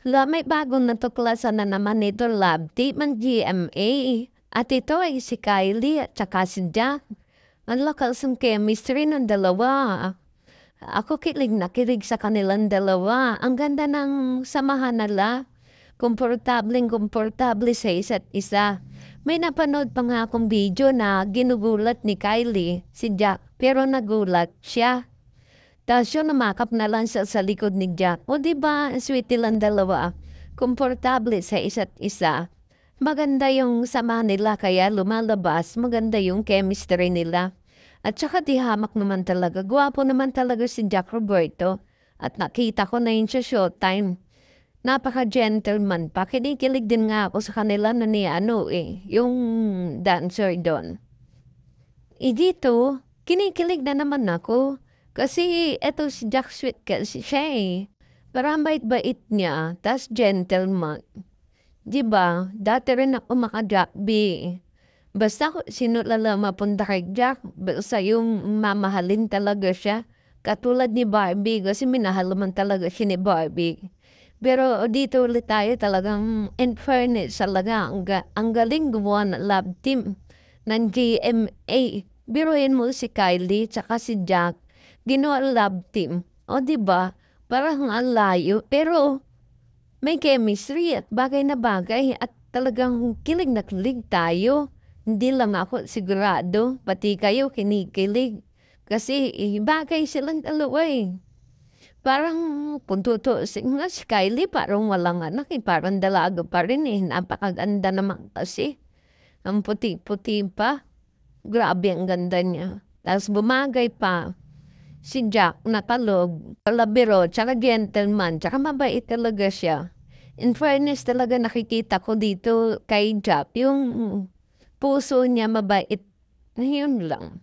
May bagong natuklasan na naman ito lab team ng GMA. At ito ay si Kylie at saka si Jack. Ang lakas ng chemistry ng dalawa. Ako kilig na kilig sa kanilang dalawa. Ang ganda ng samahan nila. Komportable sa isa't isa. May napanood pa nga akong video na ginugulat ni Kylie, si Jack, pero nagulat siya. Tapos yun, namakap na lang siya sa likod ni Jack. O diba, ang sweet nilang dalawa. Komportable sa isa't isa. Maganda yung sama nila kaya lumalabas, maganda yung chemistry nila. At saka di hamak naman talaga. Gwapo naman talaga si Jack Roberto. At nakita ko na yun sa Showtime. Napaka-gentleman pa. Kinikilig din nga ako sa kanila na yung dancer doon. Dito, kinikilig na naman ako. Kasi eto si Jack Sweet kasi siya eh. Parang bait-bait niya, tas gentleman. 'Di ba? Dati rin ako maka-Jack B. Basta sino lala mapunta kay Jack, basta yung mamahalin talaga siya. Katulad ni Barbie, kasi minahal naman talaga siya ni Barbie. Pero dito ulit tayo talagang in fairness talaga, ang galing gumawa ng love team ng GMA. Biruin mo si Kylie tsaka si Jack, ginawa love team. O 'di ba? Parang ang layo, pero may chemistry at bagay na bagay at talagang kilig na kilig tayo. Hindi lang ako sigurado, pati kayo kinikilig. Kasi bagay silang dalawa eh. Parang kung tutuusin nga si Kylie parang walang anak eh, parang dalaga pa rin eh, napakaganda naman kasi. Ang puti-puti pa, grabe ang ganda niya. Tapos bumagay pa si Jack na kalog, kalabiro, tsaka gentleman, tsaka mabait talaga siya. In fairness talaga nakikita ko dito kay Jack, yung puso niya mabait, yun lang.